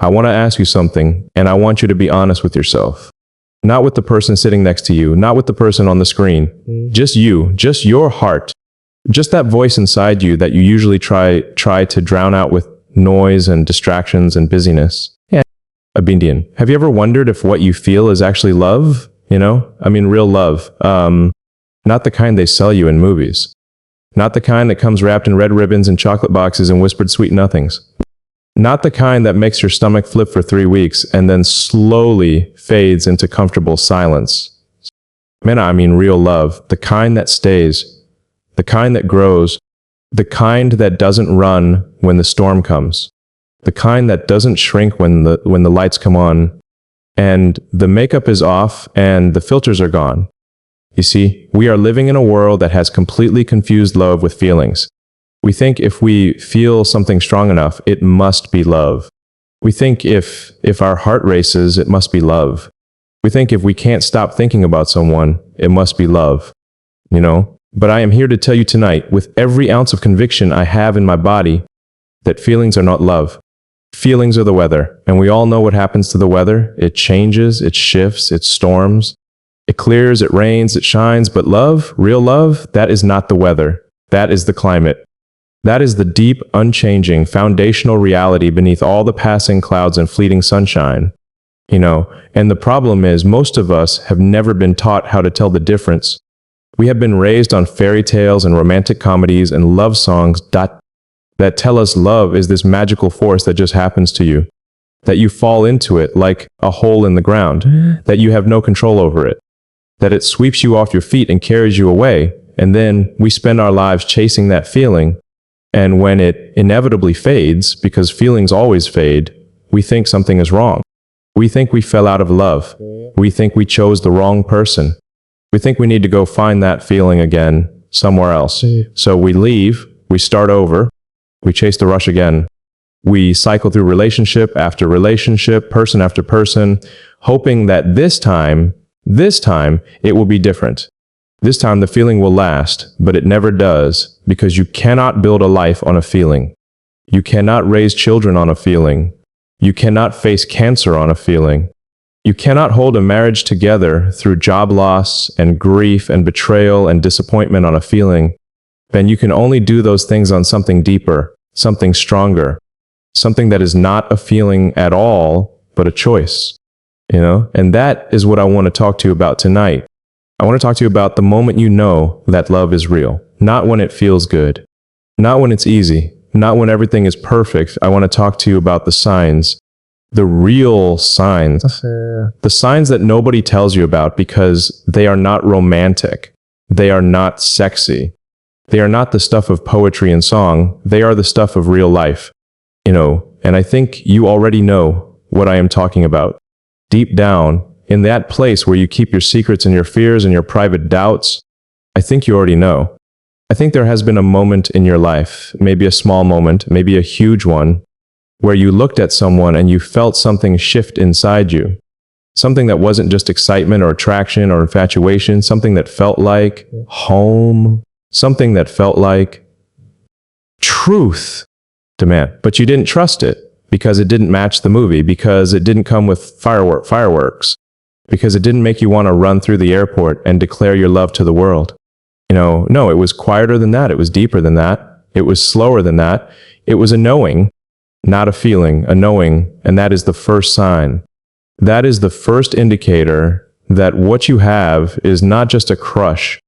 I want to ask you something, and I want you to be honest with yourself. Not with the person sitting next to you, not with the person on the screen. Just you, just your heart. Just that voice inside you that you usually try to drown out with noise and distractions and busyness. Yeah. Abindian, have you ever wondered if what you feel is actually love? You know? I mean, real love. Not the kind they sell you in movies. Not the kind that comes wrapped in red ribbons and chocolate boxes and whispered sweet nothings. Not the kind that makes your stomach flip for 3 weeks and then slowly fades into comfortable silence. Man, I mean real love. The kind that stays. The kind that grows. The kind that doesn't run when the storm comes. The kind that doesn't shrink when the lights come on and the makeup is off and the filters are gone. You see, we are living in a world that has completely confused love with feelings. We think if we feel something strong enough, it must be love. We think if our heart races, it must be love. We think if we can't stop thinking about someone, it must be love. You know? But I am here to tell you tonight, with every ounce of conviction I have in my body, that feelings are not love. Feelings are the weather, and we all know what happens to the weather. It changes, it shifts, it storms. It clears, it rains, it shines, but love, real love, that is not the weather. That is the climate. That is the deep, unchanging, foundational reality beneath all the passing clouds and fleeting sunshine. You know, and the problem is most of us have never been taught how to tell the difference. We have been raised on fairy tales and romantic comedies and love songs that tell us love is this magical force that just happens to you, that you fall into it like a hole in the ground, that you have no control over it, that it sweeps you off your feet and carries you away, and then we spend our lives chasing that feeling, and when it inevitably fades, because feelings always fade, we think something is wrong. We think we fell out of love. We think we chose the wrong person. We think we need to go find that feeling again somewhere else. So we leave, we start over, we chase the rush again. We cycle through relationship after relationship, person after person, hoping that this time, it will be different. This time the feeling will last, but it never does, because you cannot build a life on a feeling. You cannot raise children on a feeling. You cannot face cancer on a feeling. You cannot hold a marriage together through job loss and grief and betrayal and disappointment on a feeling. Then you can only do those things on something deeper, something stronger, something that is not a feeling at all, but a choice. You know, and that is what I want to talk to you about tonight. I want to talk to you about the moment you know that love is real, not when it feels good, not when it's easy, not when everything is perfect. I want to talk to you about the signs, the real signs, the signs that nobody tells you about because they are not romantic. They are not sexy. They are not the stuff of poetry and song. They are the stuff of real life. You know, and I think you already know what I am talking about. Deep down, in that place where you keep your secrets and your fears and your private doubts, I think you already know. I think there has been a moment in your life, maybe a small moment, maybe a huge one, where you looked at someone and you felt something shift inside you. Something that wasn't just excitement or attraction or infatuation, something that felt like home, something that felt like truth. Demand. But you didn't trust it because it didn't match the movie, because it didn't come with fireworks, because it didn't make you want to run through the airport and declare your love to the world. You know, no, it was quieter than that. It was deeper than that. It was slower than that. It was a knowing, not a feeling, a knowing. And that is the first sign. That is the first indicator that what you have is not just a crush,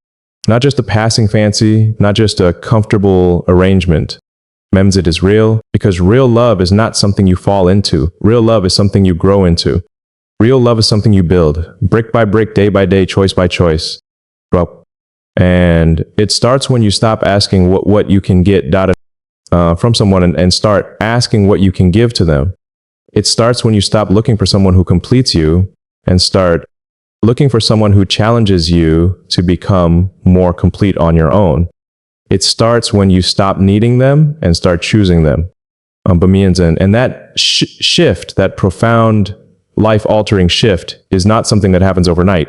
not just a passing fancy, not just a comfortable arrangement. Mems, it is real, because real love is not something you fall into. Real love is something you grow into. Real love is something you build, brick by brick, day by day, choice by choice. Well, and it starts when you stop asking what you can get from someone and start asking what you can give to them. It starts when you stop looking for someone who completes you and start looking for someone who challenges you to become more complete on your own. It starts when you stop needing them and start choosing them. And that shift, that profound life-altering shift, is not something that happens overnight.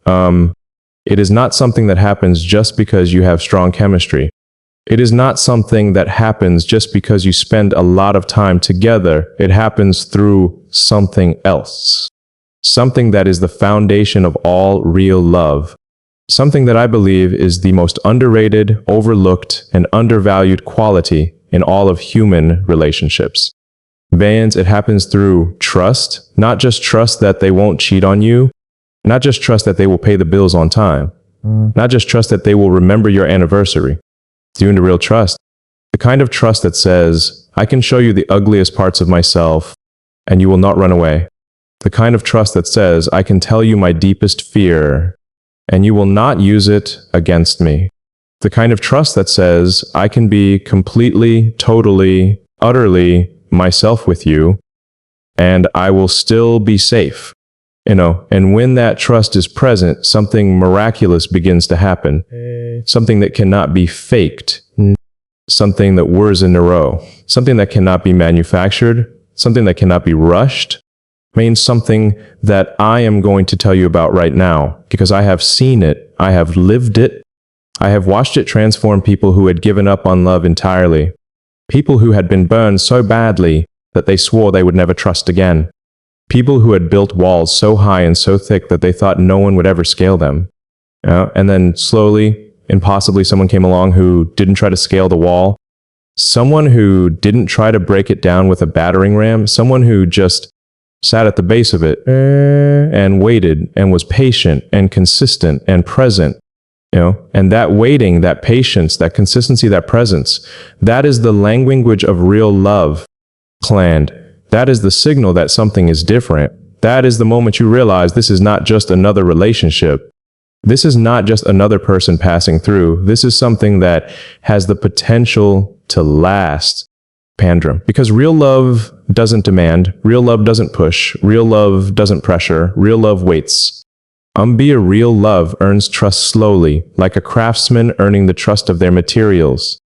It is not something that happens just because you have strong chemistry. It is not something that happens just because you spend a lot of time together. It happens through something else. Something that is the foundation of all real love. Something that I believe is the most underrated, overlooked, and undervalued quality in all of human relationships. Vans, it happens through trust, not just trust that they won't cheat on you, not just trust that they will pay the bills on time, not just trust that they will remember your anniversary. Do you into real trust? The kind of trust that says, I can show you the ugliest parts of myself and you will not run away. The kind of trust that says, I can tell you my deepest fear and you will not use it against me. The kind of trust that says, I can be completely, totally, utterly myself with you and I will still be safe. And when that trust is present, something miraculous begins to happen. Something that cannot be faked. Something that whirs in a row. Something that cannot be manufactured. Something that cannot be rushed. Means something that I am going to tell you about right now, because I have seen it. I have lived it. I have watched it transform people who had given up on love entirely. People who had been burned so badly that they swore they would never trust again. People who had built walls so high and so thick that they thought no one would ever scale them. And then slowly, impossibly, someone came along who didn't try to scale the wall. Someone who didn't try to break it down with a battering ram. Someone who just sat at the base of it and waited and was patient and consistent and present. And that waiting, that patience, that consistency, that presence, that is the language of real love, Clan. That is the signal that something is different. That is the moment you realize this is not just another relationship. This is not just another person passing through. This is something that has the potential to last. Pandrum. Because real love doesn't demand. Real love doesn't push. Real love doesn't pressure. Real love waits. Be a real love earns trust slowly, like a craftsman earning the trust of their materials.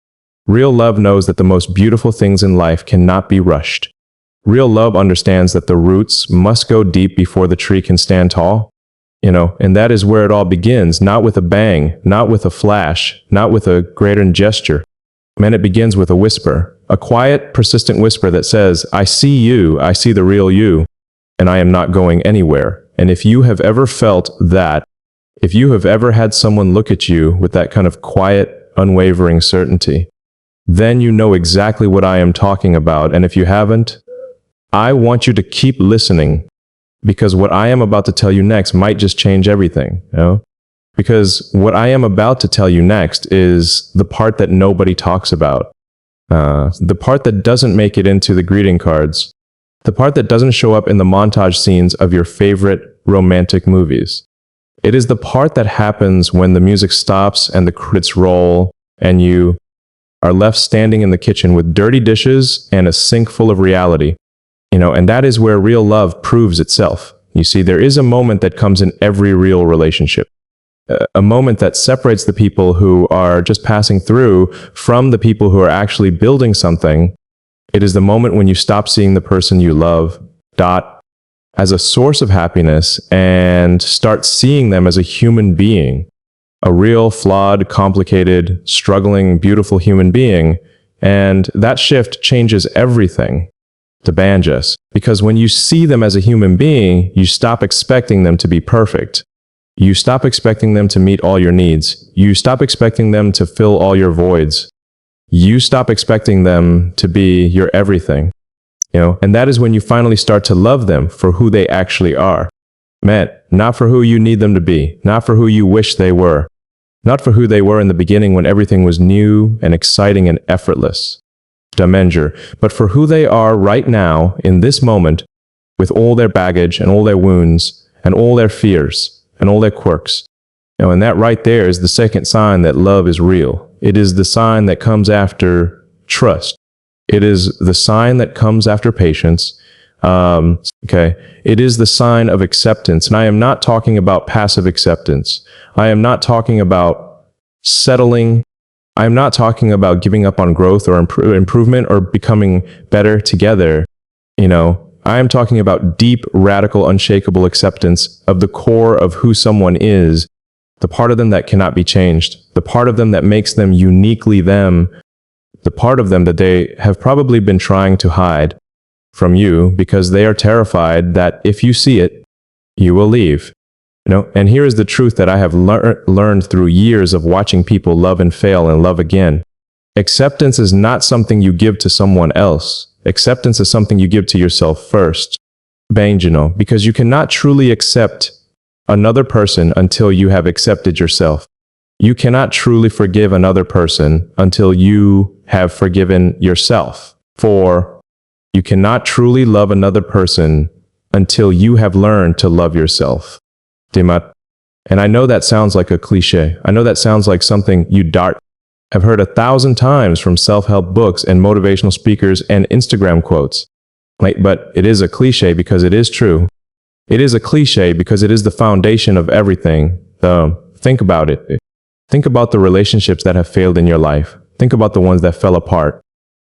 Real love knows that the most beautiful things in life cannot be rushed. Real love understands that the roots must go deep before the tree can stand tall. And that is where it all begins, not with a bang, not with a flash, not with a grand gesture. Man, it begins with a whisper, a quiet, persistent whisper that says, I see you, I see the real you, and I am not going anywhere. And if you have ever felt that, if you have ever had someone look at you with that kind of quiet, unwavering certainty, then you know exactly what I am talking about. And if you haven't, I want you to keep listening, because what I am about to tell you next might just change everything, Because what I am about to tell you next is the part that nobody talks about. The part that doesn't make it into the greeting cards. The part that doesn't show up in the montage scenes of your favorite romantic movies. It is the part that happens when the music stops and the credits roll and you are left standing in the kitchen with dirty dishes and a sink full of reality. And that is where real love proves itself. You see, there is a moment that comes in every real relationship. A moment that separates the people who are just passing through from the people who are actually building something. It is the moment when you stop seeing the person you love, as a source of happiness and start seeing them as a human being. A real, flawed, complicated, struggling, beautiful human being. And that shift changes everything. To Banjas, because when you see them as a human being, you stop expecting them to be perfect. You stop expecting them to meet all your needs. You stop expecting them to fill all your voids. You stop expecting them to be your everything. And that is when you finally start to love them for who they actually are. Not for who you need them to be, not for who you wish they were, not for who they were in the beginning when everything was new and exciting and effortless. But for who they are right now, in this moment, with all their baggage and all their wounds and all their fears and all their quirks. And that right there is the second sign that love is real. It is the sign that comes after trust. It is the sign that comes after patience. It is the sign of acceptance. And I am not talking about passive acceptance. I am not talking about settling. I'm not talking about giving up on growth or improvement or becoming better together. I am talking about deep, radical, unshakable acceptance of the core of who someone is the part of them that cannot be changed, the part of them that makes them uniquely them, the part of them that they have probably been trying to hide from you because they are terrified that if you see it, you will leave. And here is the truth that I have learned through years of watching people love and fail and love again. Acceptance is not something you give to someone else. Acceptance is something you give to yourself first. Because you cannot truly accept another person until you have accepted yourself. You cannot truly forgive another person until you have forgiven yourself. For you cannot truly love another person until you have learned to love yourself. Dimat. And I know that sounds like a cliche. I know that sounds like something you have heard 1,000 times from self-help books and motivational speakers and Instagram quotes. But it is a cliche because it is true. It is a cliche because it is the foundation of everything. Think about it. Think about the relationships that have failed in your life. Think about the ones that fell apart.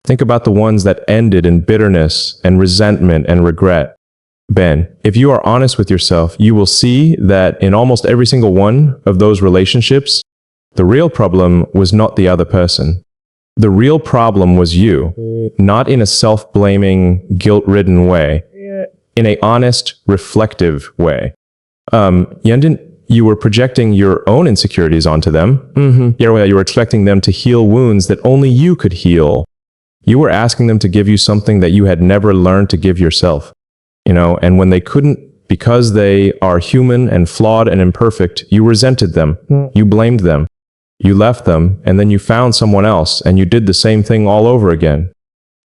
Think about the ones that ended in bitterness and resentment and regret. Ben, if you are honest with yourself, you will see that in almost every single one of those relationships, the real problem was not the other person. The real problem was you, not in a self-blaming, guilt-ridden way, in a honest, reflective way. You were projecting your own insecurities onto them. You were expecting them to heal wounds that only you could heal. You were asking them to give you something that you had never learned to give yourself. And when they couldn't, because they are human and flawed and imperfect, you resented them. You blamed them. You left them, and then you found someone else, and you did the same thing all over again.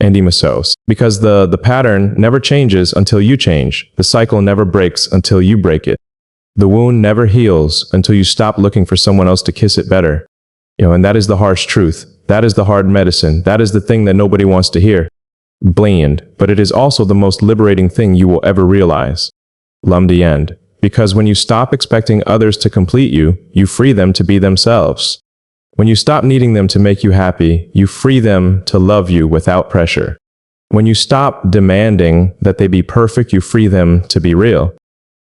Because the pattern never changes until you change. The cycle never breaks until you break it. The wound never heals until you stop looking for someone else to kiss it better. And that is the harsh truth. That is the hard medicine. That is the thing that nobody wants to hear. Bland, but it is also the most liberating thing you will ever realize. The end. Because when you stop expecting others to complete you, you free them to be themselves. When you stop needing them to make you happy, you free them to love you without pressure. When you stop demanding that they be perfect, you free them to be real.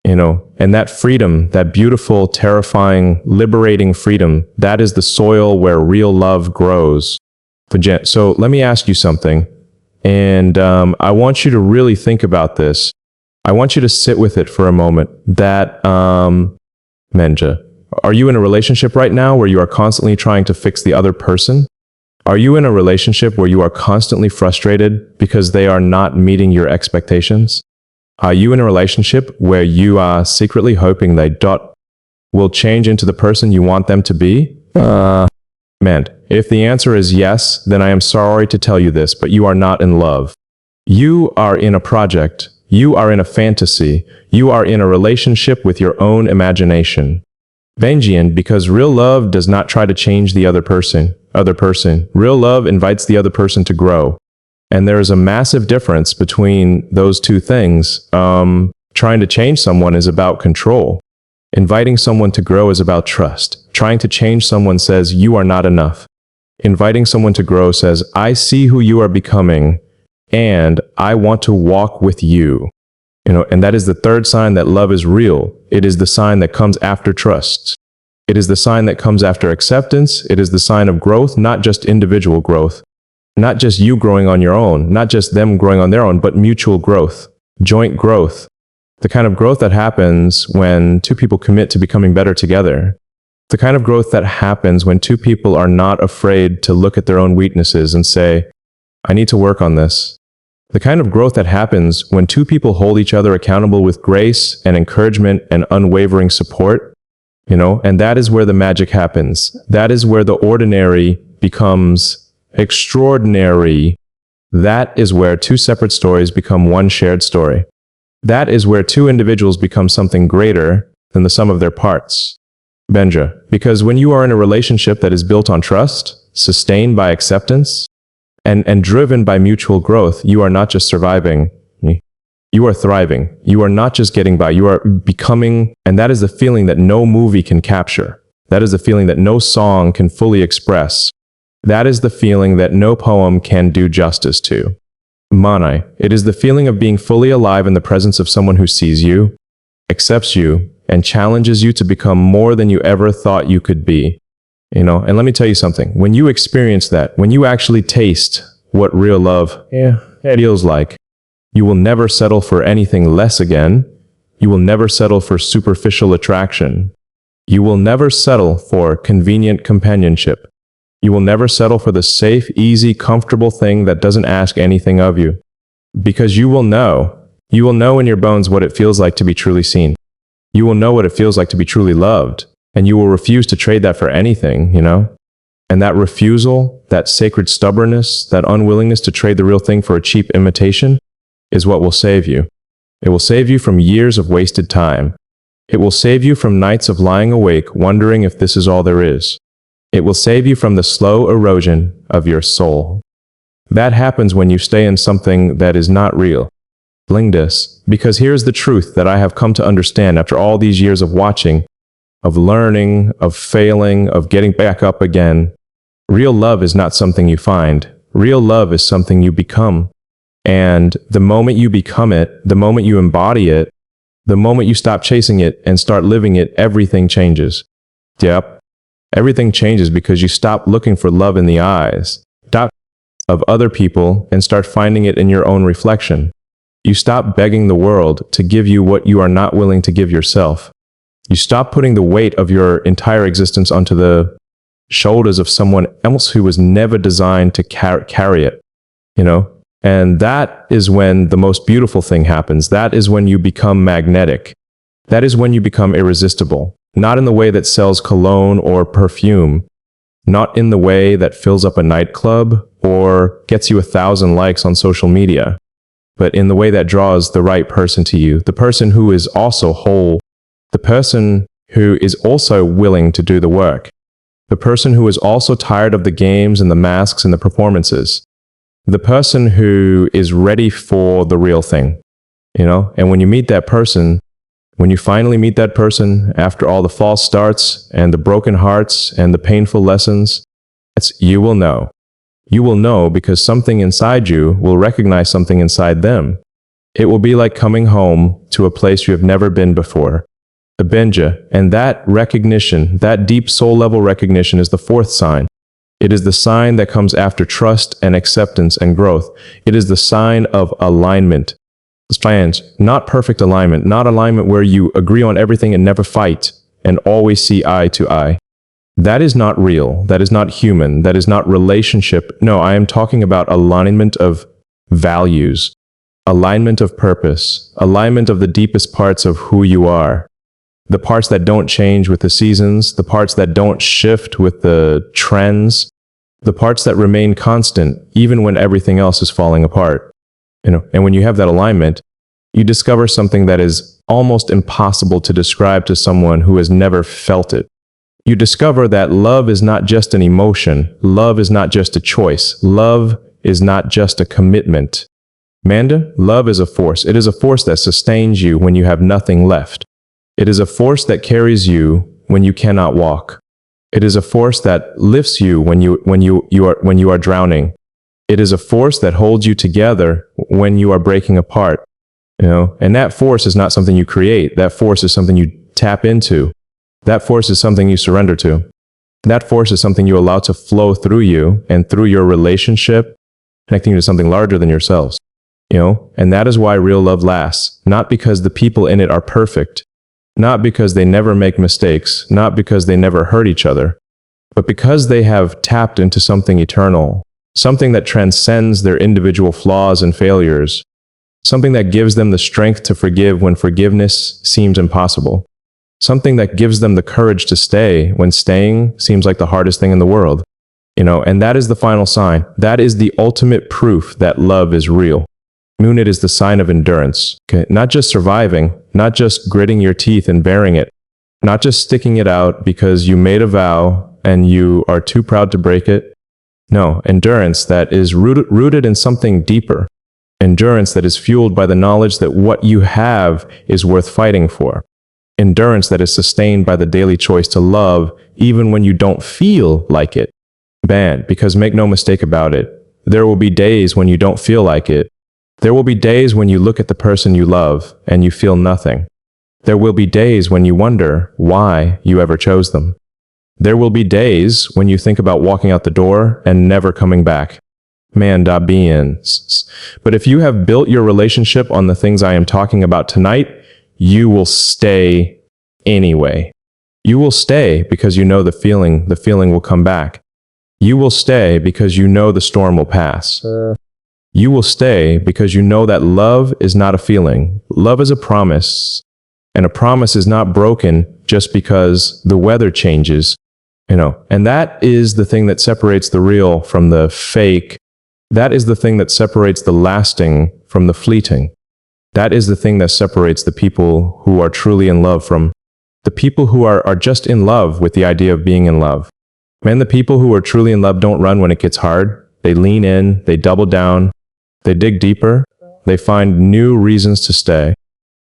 And that freedom, that beautiful, terrifying, liberating freedom, that is the soil where real love grows. So let me ask you something. And I want you to really think about this. I want you to sit with it for a moment. Menja, are you in a relationship right now where you are constantly trying to fix the other person? Are you in a relationship where you are constantly frustrated because they are not meeting your expectations? Are you in a relationship where you are secretly hoping they will change into the person you want them to be? If the answer is yes, then I am sorry to tell you this, but you are not in love. You are in a project. You are in a fantasy. You are in a relationship with your own imagination. Because real love does not try to change the other person. Real love invites the other person to grow. And there is a massive difference between those two things. Trying to change someone is about control. Inviting someone to grow is about trust. Trying to change someone says you are not enough. Inviting someone to grow says, I see who you are becoming, and I want to walk with you. And that is the third sign that love is real. It is the sign that comes after trust. It is the sign that comes after acceptance. It is the sign of growth, not just individual growth. Not just you growing on your own, not just them growing on their own, but mutual growth, joint growth. The kind of growth that happens when two people commit to becoming better together. The kind of growth that happens when two people are not afraid to look at their own weaknesses and say, I need to work on this. The kind of growth that happens when two people hold each other accountable with grace and encouragement and unwavering support, and that is where the magic happens. That is where the ordinary becomes extraordinary. That is where two separate stories become one shared story. That is where two individuals become something greater than the sum of their parts. Because when you are in a relationship that is built on trust, sustained by acceptance, and driven by mutual growth, you are not just surviving, you are thriving. You are not just getting by, you are becoming, and that is the feeling that no movie can capture. That is the feeling that no song can fully express. That is the feeling that no poem can do justice to. Manai, it is the feeling of being fully alive in the presence of someone who sees you, accepts you, and challenges you to become more than you ever thought you could be. And let me tell you something. When you experience that, when you actually taste what real love feels like, you will never settle for anything less again. You will never settle for superficial attraction. You will never settle for convenient companionship. You will never settle for the safe, easy, comfortable thing that doesn't ask anything of you. Because you will know in your bones what it feels like to be truly seen. You will know what it feels like to be truly loved. And you will refuse to trade that for anything, And that refusal, that sacred stubbornness, that unwillingness to trade the real thing for a cheap imitation is what will save you. It will save you from years of wasted time. It will save you from nights of lying awake wondering if this is all there is. It will save you from the slow erosion of your soul. That happens when you stay in something that is not real. Blindness, because here's the truth that I have come to understand after all these years of watching, of learning, of failing, of getting back up again. Real love is not something you find. Real love is something you become. And the moment you become it, the moment you embody it, the moment you stop chasing it and start living it, everything changes. Yep. Everything changes because you stop looking for love in the eyes of other people and start finding it in your own reflection. You stop begging the world to give you what you are not willing to give yourself. You stop putting the weight of your entire existence onto the shoulders of someone else who was never designed to carry it, And that is when the most beautiful thing happens. That is when you become magnetic. That is when you become irresistible. Not in the way that sells cologne or perfume. Not in the way that fills up a nightclub or gets you 1,000 likes on social media. But in the way that draws the right person to you. The person who is also whole. The person who is also willing to do the work. The person who is also tired of the games and the masks and the performances. The person who is ready for the real thing, And when you meet that person, when you finally meet that person after all the false starts and the broken hearts and the painful lessons, you will know. You will know because something inside you will recognize something inside them. It will be like coming home to a place you have never been before. The Benja, and that recognition, that deep soul level recognition is the fourth sign. It is the sign that comes after trust and acceptance and growth. It is the sign of alignment. Not perfect alignment, not alignment where you agree on everything and never fight and always see eye to eye. That is not real. That is not human. That is not relationship. No, I am talking about alignment of values, alignment of purpose, alignment of the deepest parts of who you are. The parts that don't change with the seasons, the parts that don't shift with the trends, the parts that remain constant even when everything else is falling apart. And when you have that alignment, you discover something that is almost impossible to describe to someone who has never felt it. You discover that love is not just an emotion. Love is not just a choice. Love is not just a commitment. Manda, love is a force. It is a force that sustains you when you have nothing left. It is a force that carries you when you cannot walk. It is a force that lifts you when you are drowning. It is a force that holds you together when you are breaking apart. And that force is not something you create. That force is something you tap into. That force is something you surrender to. That force is something you allow to flow through you and through your relationship, connecting you to something larger than yourselves. And that is why real love lasts. Not because the people in it are perfect. Not because they never make mistakes, not because they never hurt each other, but because they have tapped into something eternal, something that transcends their individual flaws and failures, something that gives them the strength to forgive when forgiveness seems impossible, something that gives them the courage to stay when staying seems like the hardest thing in the world. And that is the final sign. That is the ultimate proof that love is real. Munit is the sign of endurance. Okay? Not just surviving, not just gritting your teeth and bearing it, not just sticking it out because you made a vow and you are too proud to break it. No, endurance that is rooted in something deeper. Endurance that is fueled by the knowledge that what you have is worth fighting for. Endurance that is sustained by the daily choice to love even when you don't feel like it. Because make no mistake about it, there will be days when you don't feel like it. There will be days when you look at the person you love and you feel nothing. There will be days when you wonder why you ever chose them. There will be days when you think about walking out the door and never coming back. Man, da beans. But if you have built your relationship on the things I am talking about tonight, you will stay anyway. You will stay because you know the feeling will come back. You will stay because you know the storm will pass. You will stay because you know that love is not a feeling. Love is a promise. And a promise is not broken just because the weather changes, And that is the thing that separates the real from the fake. That is the thing that separates the lasting from the fleeting. That is the thing that separates the people who are truly in love from the people who are just in love with the idea of being in love. Man, the people who are truly in love don't run when it gets hard. They lean in, they double down, they dig deeper, they find new reasons to stay.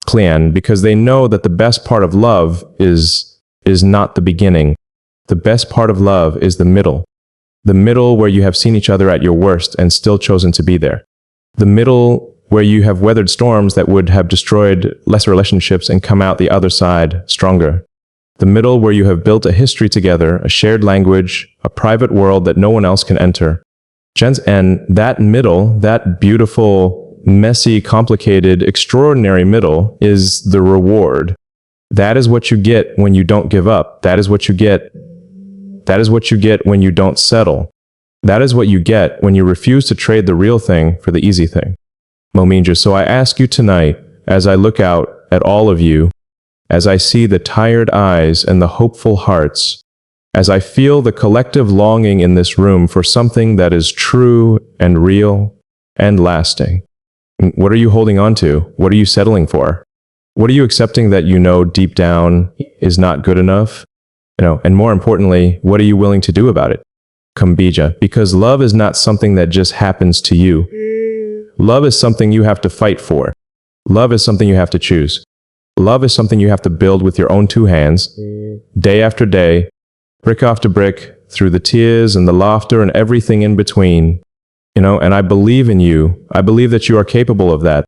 Clan, because they know that the best part of love is not the beginning. The best part of love is the middle. The middle where you have seen each other at your worst and still chosen to be there. The middle where you have weathered storms that would have destroyed lesser relationships and come out the other side stronger. The middle where you have built a history together, a shared language, a private world that no one else can enter. And that middle, that beautiful, messy, complicated, extraordinary middle is the reward. That is what you get when you don't give up. That is what you get. That is what you get when you don't settle. That is what you get when you refuse to trade the real thing for the easy thing. Mominja, so I ask you tonight, as I look out at all of you, as I see the tired eyes and the hopeful hearts, as I feel the collective longing in this room for something that is true and real and lasting. What are you holding on to? What are you settling for? What are you accepting that you know deep down is not good enough? And more importantly, what are you willing to do about it? Kumbija, because love is not something that just happens to you. Love is something you have to fight for. Love is something you have to choose. Love is something you have to build with your own two hands, day after day, brick after brick, through the tears and the laughter and everything in between. And I believe in you. I believe that you are capable of that.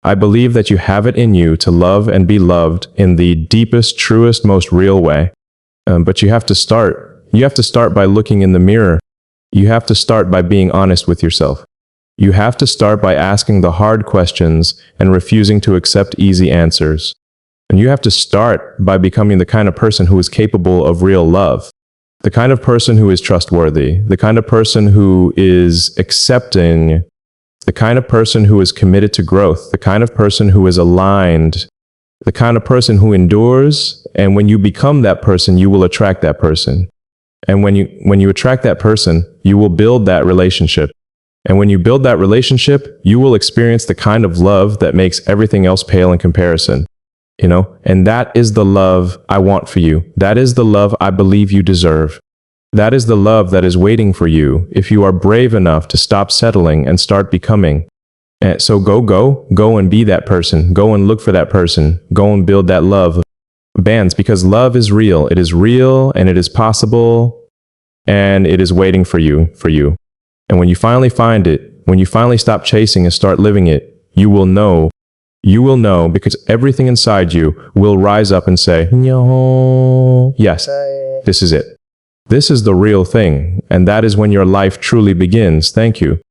I believe that you have it in you to love and be loved in the deepest, truest, most real way. But you have to start. You have to start by looking in the mirror. You have to start by being honest with yourself. You have to start by asking the hard questions and refusing to accept easy answers. And you have to start by becoming the kind of person who is capable of real love. The kind of person who is trustworthy. The kind of person who is accepting. The kind of person who is committed to growth. The kind of person who is aligned. The kind of person who endures. And when you become that person, you will attract that person. And when you attract that person, you will build that relationship. And when you build that relationship, you will experience the kind of love that makes everything else pale in comparison. And that is the love I want for you. That is the love I believe you deserve. That is the love that is waiting for you if you are brave enough to stop settling and start becoming. And so go and be that person. Go and look for that person. Go and build that love. Bands, because love is real. It is real and it is possible and it is waiting for you. And when you finally find it, when you finally stop chasing and start living it, you will know because everything inside you will rise up and say, yes, this is it. This is the real thing. And that is when your life truly begins. Thank you.